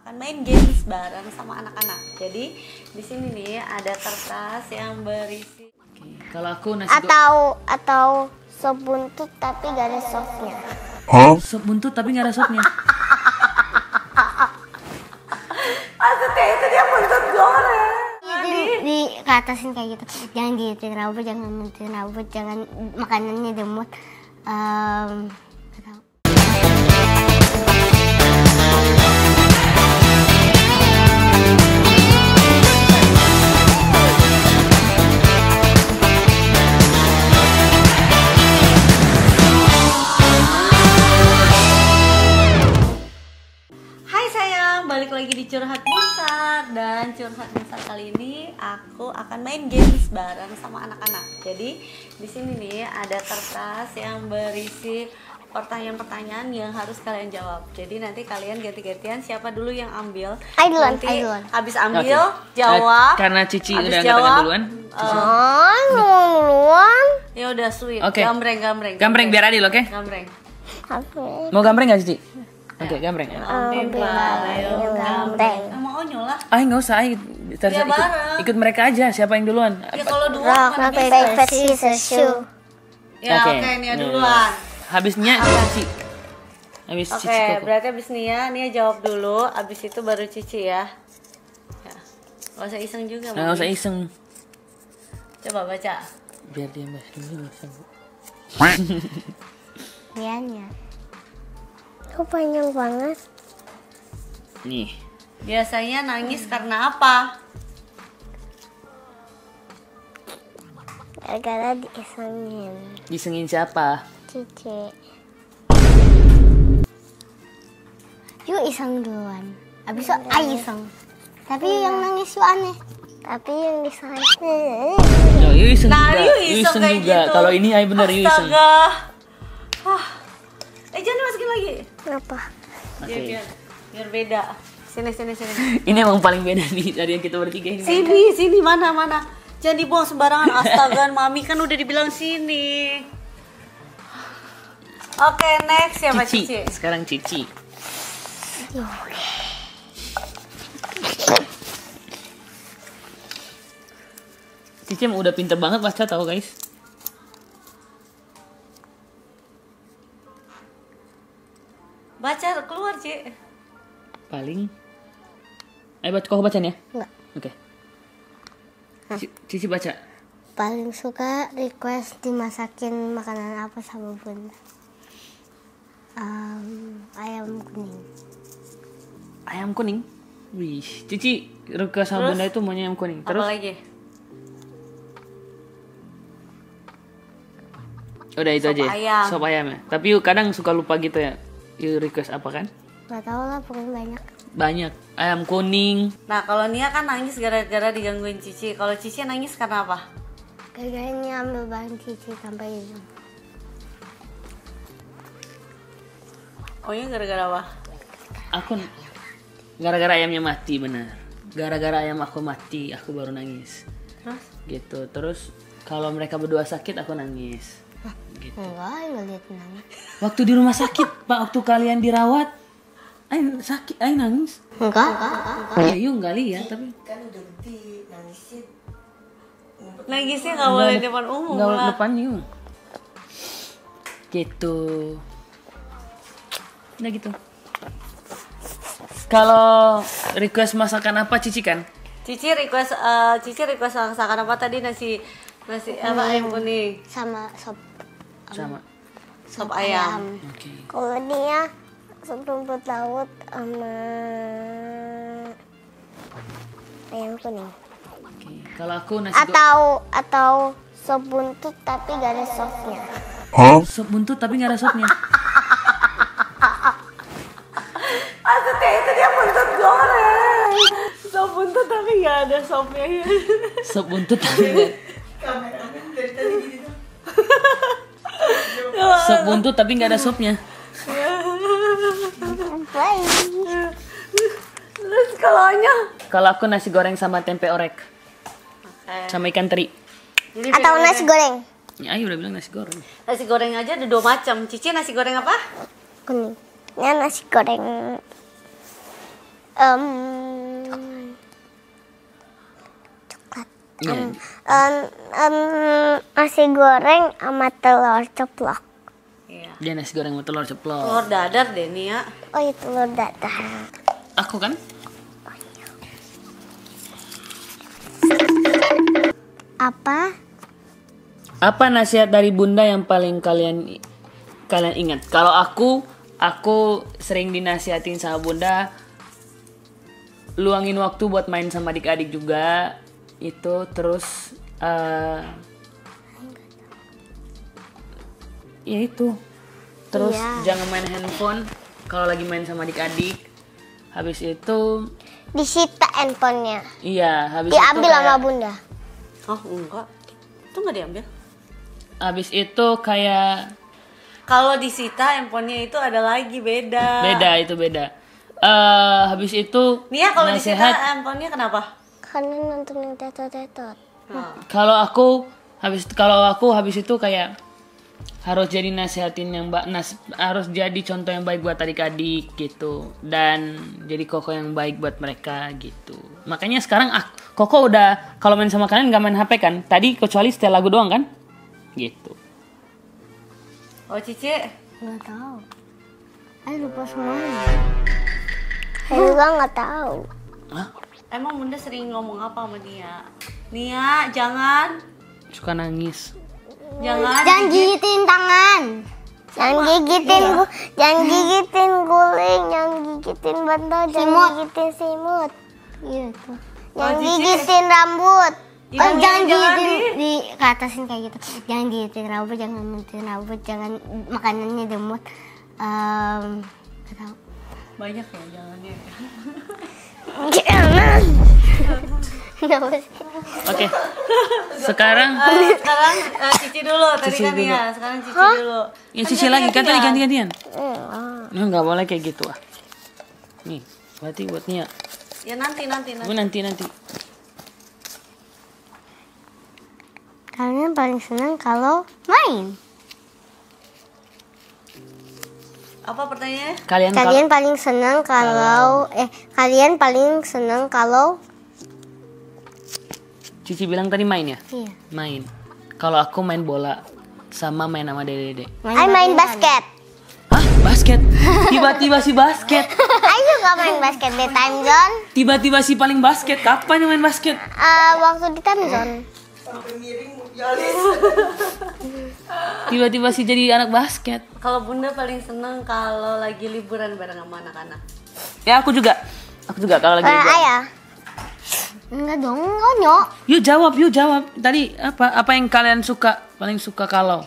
akan main games bareng sama anak-anak. Jadi di sini nih ada kertas yang berisi. Kalau aku nasi atau sop buntut tapi gak ada sopnya. sop buntut tapi nggak ada sopnya. Maksudnya itu dia buntut goreng. Di keatasin kayak gitu. Jangan diitin rambut, jangan mentin rambut, jangan makanannya demut. Gak tahu. Balik lagi di Curhat Bunsar, dan Curhat Bunsar kali ini aku akan main games bareng sama anak-anak. Jadi di sini nih ada kertas yang berisi pertanyaan-pertanyaan yang harus kalian jawab. Jadi nanti kalian ganti-gantian siapa dulu yang ambil. Nanti habis ambil jawab. Karena Cici habis udah angkat tangan duluan. Duluan. Ya udah sweet. Oke. Gambreng Biar adil, oke? Gambreng. Mau gambreng nggak Cici? Oke, gambreng. Gambreng. Mau nyolah. Nggak usah, ikut mereka aja. Siapa yang duluan? Ya kalau dua Rock, paper, scissors, shoe. Ya Oke. oke, Nia duluan. Habisnya Cici. Habis Cici Oke, kok. berarti abis Nia jawab dulu, abis itu baru Cici ya. Gak usah iseng juga. Nggak usah iseng. Coba baca. Biar dia dulu. Nianya. Kok panjang banget? Nih. Biasanya nangis karena apa? Gara-gara diisengin. Disengin siapa? Cici. Yuk iseng duluan. Abis itu iseng. Tapi yang nangis yuk aneh. Tapi yang disengin. Oh, yuk iseng Nah, juga. yuk iseng kayak juga. gitu. Kalau ini bener yuk iseng. Astaga. Jangan dimasukin lagi. Kenapa? Oke. Biar beda. Sini. Ini emang paling beda nih dari yang kita bertiga ini. Sini mana. Jangan dibuang sembarangan. Astaga, Mami kan udah dibilang sini. Oke, next siapa Cici? Sekarang Cici. Cici emang udah pinter banget baca, tahu guys. Baca keluar, Ci. Paling. Ayo baca, kau bacanya? Enggak. Oke. Cici baca. Paling suka request dimasakin makanan apa sama bunda? Ayam kuning. Ayam kuning. Wih, Cici request sama bunda itu maunya ayam kuning. Terus? Apa lagi? Udah itu Sop aja. ayam. Sop ayam ya. Tapi kadang suka lupa gitu ya. You request apa kan? Gak tau lah, pokoknya banyak. Banyak. Ayam kuning. Nah, kalau Nia kan nangis gara-gara digangguin Cici. Kalau Cici nangis karena apa? Gara-gara ambil bahan Cici sampai itu. Oh iya, gara-gara apa? Aku gara-gara ayamnya mati, benar. Gara-gara ayam aku mati, aku baru nangis. Terus? Gitu. Terus kalau mereka berdua sakit, aku nangis. Gitu. Enggak lihat nangis. Waktu di rumah sakit, Pak, waktu kalian dirawat, ayo sakit, ayo nangis. Enggak. Ya yuk nggak lihat, tapi Nangisnya nggak boleh depan umum nggak lah. depan yuk. Gitu. Udah gitu. Kalau request masakan apa Cici kan? Cici request masakan apa tadi? Nasi apa, ayam kuning Sama sop Sama. sop ayam. Oke. Kalau dia sop rumput laut sama ayam kuning. Oke. Kalau aku nasi Atau sop buntut tapi gak ada sopnya. sop buntut tapi nggak ada sopnya. Maksudnya itu dia buntut goreng. Sop buntut tapi nggak ada sopnya. Sop buntut tapi nggak. Sop buntut tapi nggak ada sopnya. Terus Kalau aku nasi goreng sama tempe orek. Sama ikan teri. Jadi Atau pilihannya- nasi goreng Ya, ayo udah bilang nasi goreng. Nasi goreng aja ada 2 macam. Cici nasi goreng apa? kuning. Ya nasi goreng Em, coklat. Iya. Nasi goreng sama telur ceplok. Iya. Dia nasi goreng sama telur ceplok. Telur dadar deh Nia. Oh itu telur dadar. Aku kan? Apa? Apa nasihat dari bunda yang paling kalian ingat? Kalau aku sering dinasihatin sama bunda, luangin waktu buat main sama adik-adik juga. Itu terus ya itu. Terus Iya. jangan main handphone kalau lagi main sama adik-adik. Habis itu Disita handphonenya. iya, habis Diambil itu sama kayak, bunda. Oh enggak, itu nggak diambil. habis itu kayak Kalau disita handphonenya itu ada lagi beda. beda. Habis itu Nia kalau disita nasihat handphonenya kenapa? Karena nontonin tetot-tetot. Nah, kalau aku habis itu kayak harus jadi nasihatin yang harus jadi contoh yang baik buat adik-adik gitu, dan jadi koko yang baik buat mereka gitu. Makanya sekarang koko udah kalau main sama kalian nggak main HP kan, tadi kecuali setel lagu doang kan gitu. oh Cici, Nggak tahu. Saya lupa semuanya. Saya juga nggak tahu. Hah? emang bunda sering ngomong apa sama Nia? Nia, jangan Suka nangis. Jangan gigitin tangan. Jangan gigitin guling, jangan gigitin bantal, jangan gigitin simut. Gitu. Jangan Cici. gigitin rambut. Iya, Oh, jangan jangan gigitin di ke atasin kayak gitu. Jangan gigitin rambut, jangan mentin rambut, jangan makanannya demut. Nggak tahu. banyak ya jangannya. Jangan. Kenapa sih? Oke. Sekarang Sekarang Cici dulu, tadi Cici kan dulu. Nia, sekarang Cici dulu. ya Cici lagi kan tadi ganti-gantian. Hmm. Nah, nggak boleh kayak gitu ah. Nih, berarti buat Nia. Ya nanti. Gue nanti. Kalian paling senang kalau main. Apa pertanyaannya? Kalian paling senang kalian paling senang kalau Cici bilang tadi main ya? iya. Main. Kalau aku main bola sama main sama Dede. Main basket. Hah? Basket? Tiba-tiba si basket. Ayo juga main basket di time zone. Tiba-tiba si paling basket. Kapan yang main basket? Waktu di time zone. Tiba-tiba si jadi anak basket. Kalau bunda paling seneng kalau lagi liburan bareng sama anak-anak. Ya aku juga. Kalau lagi liburan. Ayah. Enggak dong, nyok. Yuk jawab. Tadi apa yang kalian paling suka kalau?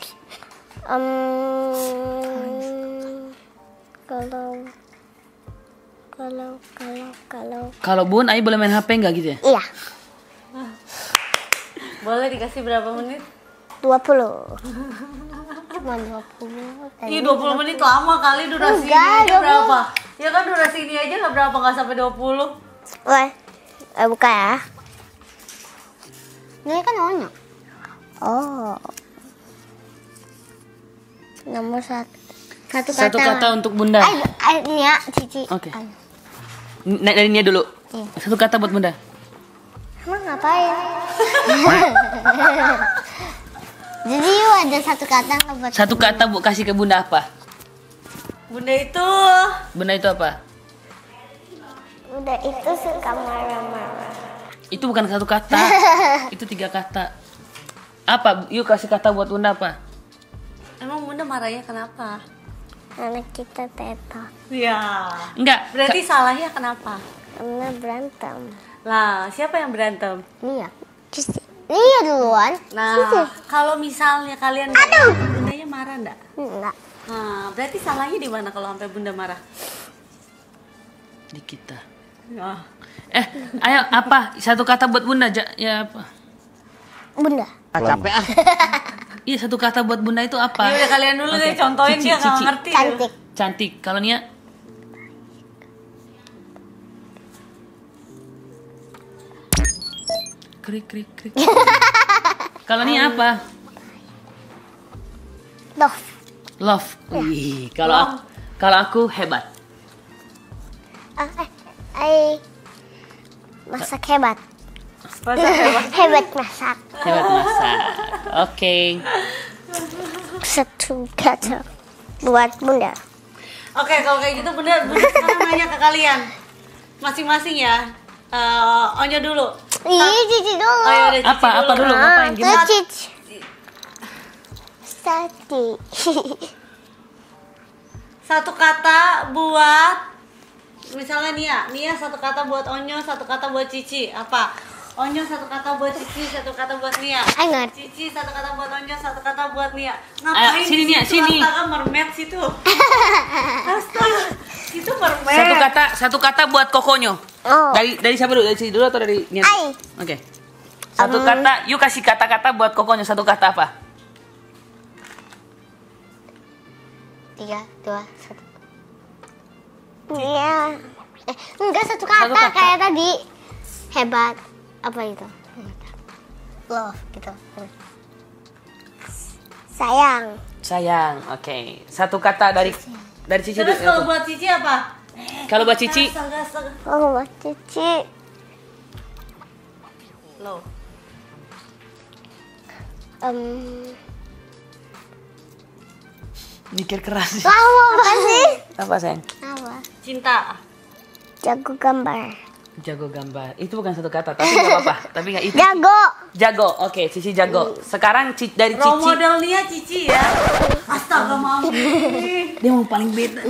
Kalau Bun, Ayi boleh main HP nggak gitu ya? Iya, Boleh dikasih berapa menit? 20. Cuma 20. Ih 20 menit lama kali durasi ini Enggak, aja berapa? Ya kan durasi ini aja nggak berapa, nggak sampai 20. Woi, buka ya. Ini kan nyok. Oh. Nomor satu Satu kata untuk Bunda. Nia, Cici. Oke. Dari Nia dulu. Iya. Satu kata buat Bunda. Emang ngapain? Jadi yuk ada satu kata nggak buat Satu kata bu kasih ke Bunda apa? Bunda itu Bunda itu apa? udah itu suka marah-marah. Itu bukan satu kata. Itu 3 kata. Apa? Yuk kasih kata buat Bunda apa? emang bunda marahnya kenapa? Anak kita tetot Ya. Enggak. Berarti salahnya kenapa? karena berantem. Lah siapa yang berantem? Nia, Cici. Nia duluan. Nah kalau misalnya kalian nggak, bundanya marah nggak? Enggak. Nah berarti salahnya di mana kalau sampai bunda marah? Di kita. Nah. Ayo apa? Satu kata buat Bunda. Ya apa? Bunda. Capek ah. Iya, satu kata buat Bunda itu apa? Ya udah kalian dulu Oke. deh contohin, Cici, dia nggak Cici. ngerti. Cantik. Cantik. Kalau Nia? Krik. Kalau Nia apa? Love. Love. Wih, kalau aku hebat. pandai masak hebat. Masak hebat. Hebat masak. Hebat masak. Oke. Satu kata buat Bunda. Oke, kalau kayak gitu Bunda sekarang nanya ke kalian masing-masing ya. Onyo dulu. Iya, Cici dulu. Oh, yaudah, Cici Apa dulu? Ngapain? Gimana? Cici. Sati. Satu kata buat misalnya Nia satu kata buat Onyo, satu kata buat Cici. Apa? Onyo satu kata buat Cici, satu kata buat Nia. Ayo. Cici satu kata buat Onyo, satu kata buat Nia. Ngapain sini, Nia, di situ? sini. Astaga, mermaid situ. Astaga, itu mermaid. Satu kata buat kokonyo. Oh. Dari siapa dulu? Dari sini dulu atau dari Nia? Ai. Oke. Satu kata, yuk kasih kata-kata buat kokonyo. Satu kata apa? 3, 2, 1. Iya. Enggak satu kata, Satu kata. kayak tadi. Hebat. Apa itu? Love gitu. Sayang. Sayang. Oke. Satu kata dari Cici Terus dulu. kalau buat Cici apa? Kalau buat Cici, Astaga. Oh, buat Cici. Loh. mikir keras. Lama apa sih? Apa sayang? Apa? Cinta. Jago gambar. Jago gambar. Itu bukan satu kata, tapi nggak apa-apa. Tapi nggak itu. Jago. Jago. Oke, Cici jago. Sekarang dari Role Cici, model Nia Cici ya. Astaga, Mami. dia mau paling beda.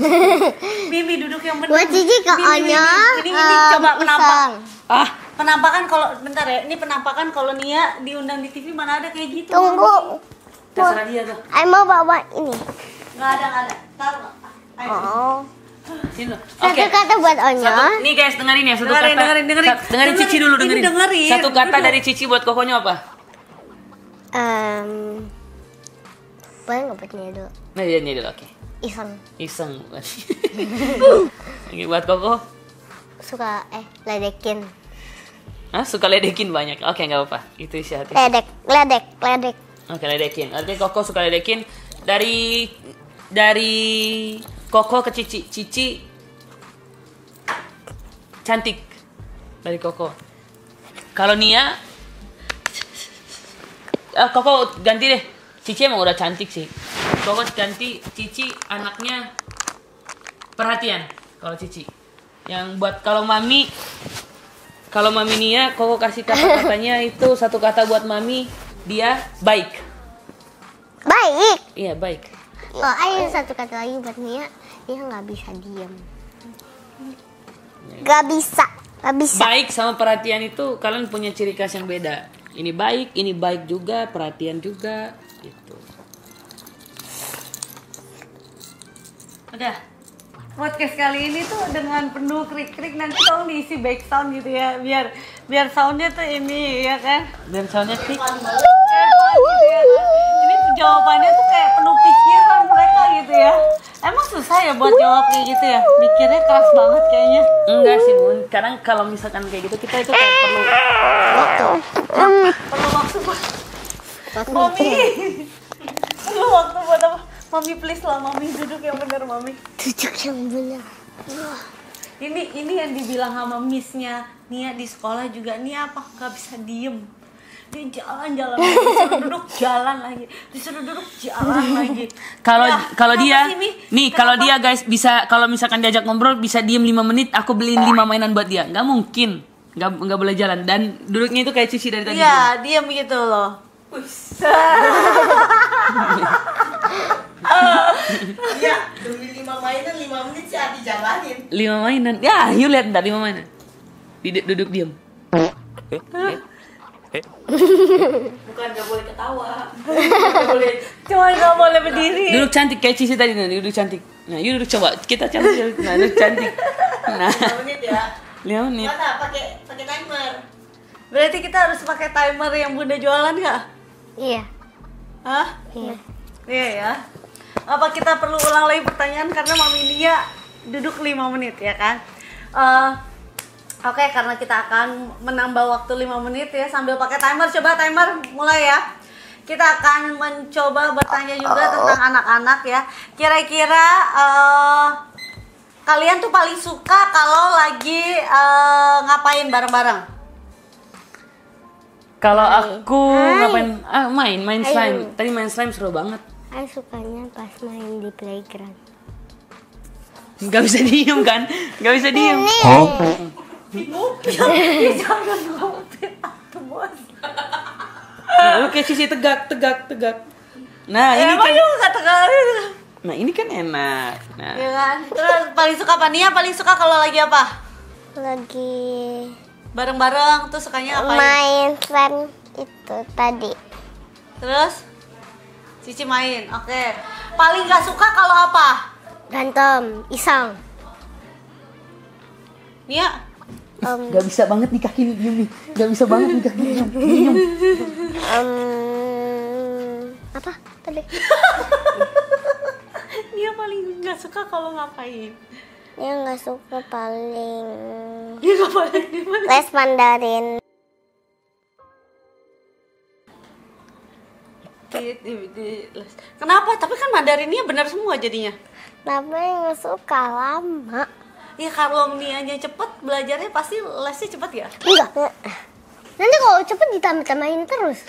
Mimi duduk yang benar. Buat Cici ke Mimi, Onyo. Ini coba penampak. Iseng. Ah, Penampakan kalau bentar ya. Ini penampakan kalau Nia diundang di TV mana ada kayak gitu. Tunggu. terserah dia tuh. Ayo mau bawa ini. Nggak ada. Taruh. Ayo. Oh. Sini. Satu kata buat Onyo. Nih guys, dengerin ya satu Dengerin, kata. dengerin. Dengerin Cici dulu, Ini dengerin. Satu kata Duduk. dari Cici buat kokonyo apa? Boleh nggak buat Nia dulu? Nah, dia dulu, oke. Iseng. Iseng. Ini buat koko. Suka ledekin. Hah, suka ledekin banyak. Oke, nggak apa-apa. Itu isi hati. Ledek. Oke, ledekin. Artinya Koko suka ledekin. Dari Koko ke Cici. Cici cantik. Dari Koko. Kalau Nia, Koko ganti deh. Cici emang udah cantik sih. Koko ganti Cici anaknya perhatian. Kalau Cici. Yang buat kalau Mami Nia, Koko kasih kata-katanya itu satu kata buat Mami. Dia baik. Baik. Iya, baik. Oh, ayo satu kata lagi buat Nia. Dia nggak bisa diem. Gak bisa. Baik sama perhatian itu kalian punya ciri khas yang beda. Ini baik juga, perhatian juga gitu. Udah. Podcast kali ini tuh dengan penuh krik-krik, nanti tolong diisi back sound gitu ya, biar soundnya tuh ini ya kan. Dan soundnya klik. Kayak fun gitu ya kan. Ini jawabannya tuh kayak penuh pikiran mereka gitu ya. Emang susah ya buat jawab kayak gitu ya? Mikirnya keras banget kayaknya. Enggak sih, Bun. Kadang kalau misalkan kayak gitu kita itu kayak perlu Waktu. Perlu waktu buat Mami. Perlu waktu buat apa? Mami please lah, Mami duduk yang benar, Mami. Duduk yang benar. Ini yang dibilang sama missnya Nia di sekolah juga, Nia apa gak bisa diem. Dia jalan-jalan, disuruh duduk jalan lagi, disuruh duduk jalan lagi. kalau Ya, kalau kenapa dia sih, Mi? nih kalau Kenapa? dia guys bisa kalau misalkan diajak ngobrol bisa diem 5 menit, aku beliin 5 mainan buat dia. Nggak mungkin. Nggak boleh jalan dan duduknya itu kayak Cici dari tadi. Iya, diam gitu loh. Iya, demi 5 mainan 5 menit sih dijalanin. 5 mainan. Ya, yuk lihat ntar 5 mainan. Duduk diam. Bukan gak boleh ketawa. Gak boleh. Cuma gak boleh berdiri. Duduk cantik kayak Cici tadi, nah, duduk cantik. Nah, yuk duduk coba. Kita cantik. Nah, duduk cantik. Nah, 5 menit ya. 5 menit. Mana pakai timer. Berarti kita harus pakai timer yang Bunda jualan nggak? Iya. Hah? Iya. Iya ya. Apa kita perlu ulang lagi pertanyaan karena Mami Nia duduk 5 menit ya kan? Oke, karena kita akan menambah waktu 5 menit ya sambil pakai timer. Coba timer mulai ya. Kita akan mencoba bertanya juga tentang anak-anak ya. Kira-kira kalian tuh paling suka kalau lagi ngapain bareng-bareng? Kalau aku ngapain? Main slime. Tadi main slime seru banget. Aku sukanya pas main di playground. Gak bisa diem kan? Gak bisa diem. Jangan ngomongin aku, Bos. Nah, lu kayak sisi tegak. Nah, ini kan. Nah, ini kan enak. Nah, Ya kan? Terus paling suka apa? Nia paling suka kalau lagi apa? Lagi Bareng-bareng tuh sukanya ngapain? main slime itu tadi. Terus Cici main. Oke. Paling gak suka kalau apa? Berantem, iseng. Nia? gak bisa banget nih kaki nih diem nih. Gak bisa banget nih kaki diem. Apa tadi? Nia paling gak suka kalau ngapain? Dia nggak suka paling Dia gak boleh gimana? les Mandarin. Kenapa? Tapi kan Mandarinnya benar semua jadinya. Tapi nggak suka lama. Ya kalau Nianya cepet belajarnya pasti lesnya cepet ya. Enggak. Nanti kalau cepet ditambah-tambahin terus.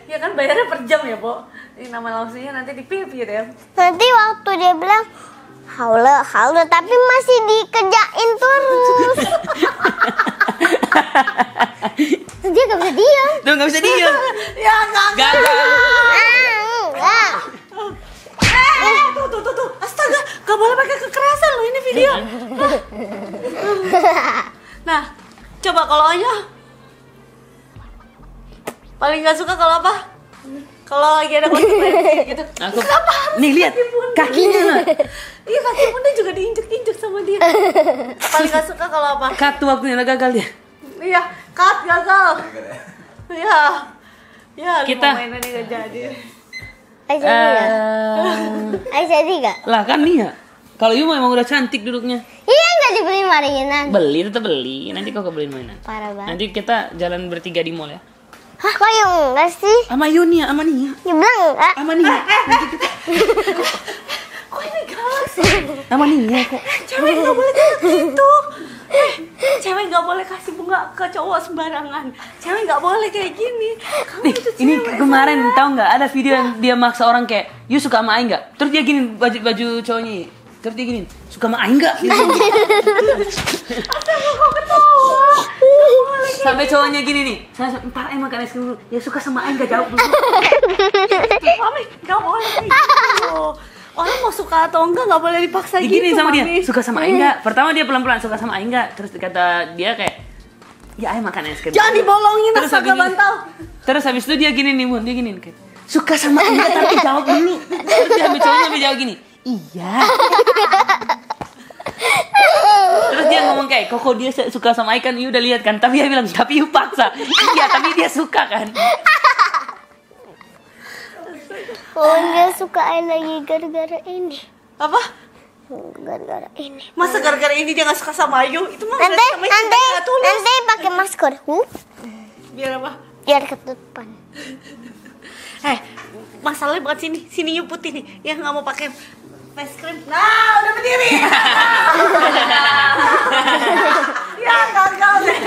Ya kan bayarnya per jam ya, Bo. Ini nama langsungnya nanti dipipir ya. Nanti waktu dia bilang haula, tapi masih dikerjain terus. Dia gak bisa diam. Tuh gak bisa diem. Ya enggak. Gagal. Enggak. Tuh. Astaga, gak boleh pakai kekerasan loh ini video. Nah, coba kalau Anya paling gak suka kalau apa? Kalau lagi ada konsekuensi gitu. Aku. Nih lihat kakinya lah. Iya, kaki bunda juga diinjek-injek sama dia. Paling gak suka kalau apa? Kartu waktunya udah gagal ya. Iya, cut gagal. Iya. Ya, Kita- mainan ini gak jadi. Ayo jadi gak? Ayo jadi gak? Lah kan nih ya. Kalau Yuma emang udah cantik duduknya. Iya gak dibeli mainan. Beli tetap beli. Nanti kau kebeliin mainan. Parah banget. Nanti kita jalan bertiga di mall ya. Hah, kok yang enggak sih? Sama Yunia, sama Nia. Ya bilang enggak. Sama Nia. Kok ini galak sih? Sama Nia kok. Cewek gak boleh kayak gitu. Cewek gak boleh kasih bunga ke cowok sembarangan. Cewek gak boleh kayak gini. Kamu Nih, itu ini cewek. kemarin tahu nggak ada video yang dia maksa orang kayak, "You suka sama Aing nggak?" Terus dia gini baju cowoknya. Terus dia gini, "Suka sama Aing nggak?" Dia gini. Sampai cowoknya gini nih. Saya entar makan es krim dulu. Ya suka sama Aing nggak, jawab dulu. Mami gak boleh kayak gitu. Orang mau suka atau enggak gak boleh dipaksa Digini gitu, sama dia, Mami. "Suka sama Aing nggak?" Pertama dia pelan-pelan, "Suka sama Aing nggak?" Terus kata dia kayak, "Ya Aing makan es krim." Jangan dibolongin Terus astaga habis- bantal. Terus habis itu dia gini nih Bun, dia gini kayak, "Suka sama Aing nggak?" Tapi jawab dulu. Terus dia ambil cowoknya ambil jawab gini, "Iya." Terus dia ngomong kayak, "Kok dia suka sama Aing kan, you udah lihat kan?" Tapi dia bilang, "Tapi you paksa." Iya, tapi dia suka kan. Oh, dia suka lagi gara-gara ini. Apa? Gara-gara ini. Masa gara-gara ini dia gak suka sama Ayu? Itu mah Nanti sama istri nanti gak tulus. nanti pakai masker. Biar apa? Biar ketutupan. Masalahnya bukan sini. Sini Yu putih nih. Yang gak mau pakai face cream. Nah, udah berdiri. Ya, gagal deh.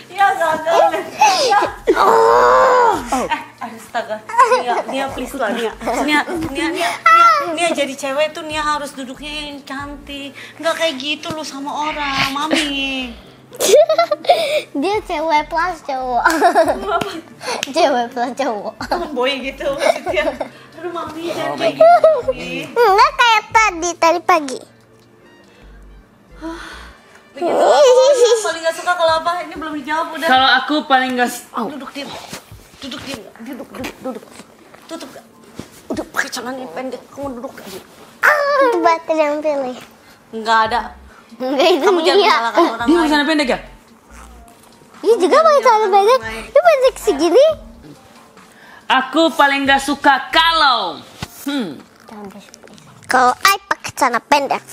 Ya, gagal deh. Ya. Astaga. Nia please lah Nia. Nia jadi cewek tuh Nia harus duduknya yang cantik. Nggak kayak gitu lu sama orang, Mami. Dia cewek plus cowok. Cewek plus cowok. Tomboy gitu maksudnya. Aduh Mami jangan kayak gitu, Mami. Enggak kayak tadi pagi. Begitu. Paling nggak suka kalau apa? Ini belum dijawab udah. Kalau aku paling enggak Duduk diam. Duduk diam. Duduk. Tutup. Udah pakai celana yang pendek. Kamu duduk aja. Itu batin yang pilih. Nggak ada. Enggak itu Kamu jangan dia. menyalahkan orang dia lain. sana pendek ya? Dia juga pakai celana pendek. Dia pendek segini. Aku paling enggak suka kalau Kalau I pakai celana pendek.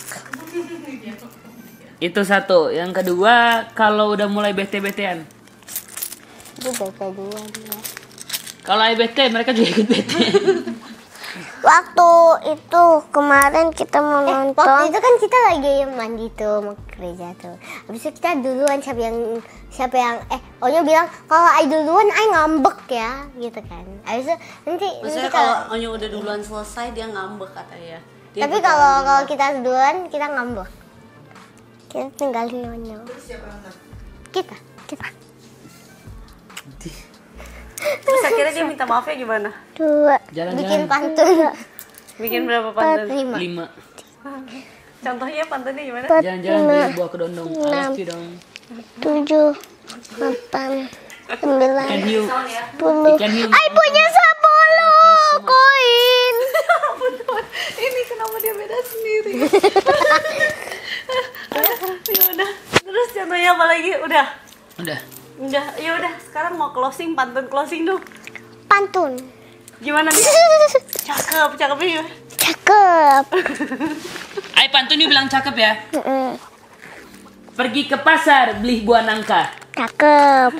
itu satu. Yang kedua, kalau udah mulai bete-betean. Dia bete dua dia. Kalau I bete, mereka juga ikut bete. waktu itu kemarin kita mau nonton. Waktu itu kan kita lagi mandi tuh mau ke gereja tuh. Habis itu kita duluan siapa yang Onyo bilang kalau Ai duluan Ai ngambek ya gitu kan. Habis itu Maksudnya kalau Onyo udah duluan selesai dia ngambek katanya. Tapi kalau kita duluan kita ngambek. Kita tinggalin Onyo. Terus siapa yang menang? Kita. Terus akhirnya dia minta maafnya gimana? 2. Jalan-jalan. Bikin pantun. Bikin berapa 4, pantun? 5. 5. Contohnya pantunnya gimana? Jalan-jalan beli buah kedondong. Alas dong. 7, 8, 9, Ikan hiu. 10. Ikan hiu. Ai punya 10 koin. Ini kenapa dia beda sendiri? Ya udah. Terus contohnya apa lagi? Udah. Udah. Ya udah. Sekarang mau closing, pantun closing dong. Pantun. Gimana nih? Cakepnya gimana? Cakep. Ai pantun dia bilang cakep ya. Mm-mm. Pergi ke pasar beli buah nangka. Cakep.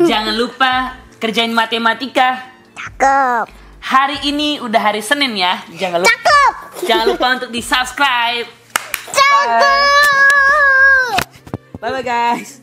Jangan lupa kerjain matematika. Cakep. Hari ini udah hari Senin ya. Jangan lupa. Cakep. Jangan lupa untuk di subscribe. Cakep. Bye bye guys.